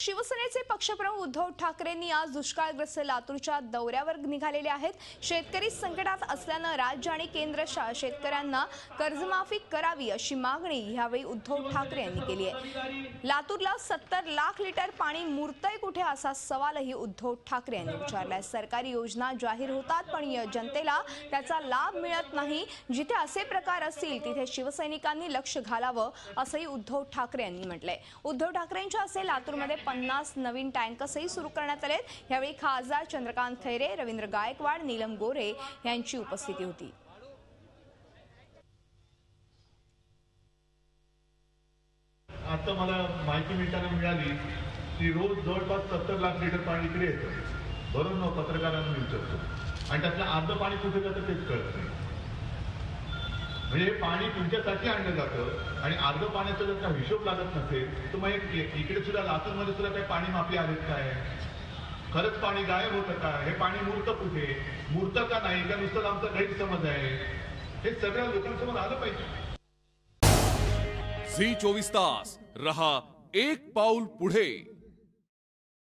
शिवसेनेचे पक्षप्रमुख उद्धव ठाकरेंनी आज दुष्काळग्रस्त लातूरच्या दौऱ्यावर निघालेले आहेत। शेतकरी संकटात असल्याने राज्य आणि केंद्र शेतकऱ्यांना कर्जमाफी करावी अशी मागणी यावेळी उद्धव ठाकरे यांनी केली आहे। लातूरला 70 लाख लिटर पाणी मुरतंय कुठे असा सवालही उद्धव ठाकरे यांनी विचारलाय। सरकारी योजना जाहीर होतात पण जनतेला त्याचा लाभ मिळत नाही। जिथे असे प्रकार असतील तिथे शिवसैनिकांनी लक्ष घालावं असंही उद्धव ठाकरे यांनी म्हटलंय। उद्धव ठाकरेंच्या असे लातूरमध्ये 50 नवीन टँकर्सही सुरू करण्यात आले। यावेळी खासदार चंद्रकांत खैरे, रवींद्र गायकवाड, नीलम गोरे यांची उपस्थिती होती। आता मला माहिती मिळाली की रोज जवळपास 70 लाख लिटर पाणी इकडे येतं। भरून पत्रकारांना विचारतो आणि त्यातलं अर्ध पाणी कुठे जातं तेच कळत नाही। म्हणजे पाणी तुमच्यासाठी आणलं जातं आणि अर्ध पाण्याचा जर का हिशोब लागत नसेल तर मग इकडे सुद्धा लातूरमध्ये सुद्धा काही पाणी माफी आलेत काय? खरंच पाणी गायब होतं का? हे पाणी मुरतं कुठे? मुरतं का नाही का नुसतं आमचा गैरसमज आहे? हे सगळ्या लोकांसमोर आलं पाहिजे। झी 24 तास रहा एक पाऊल पुढे।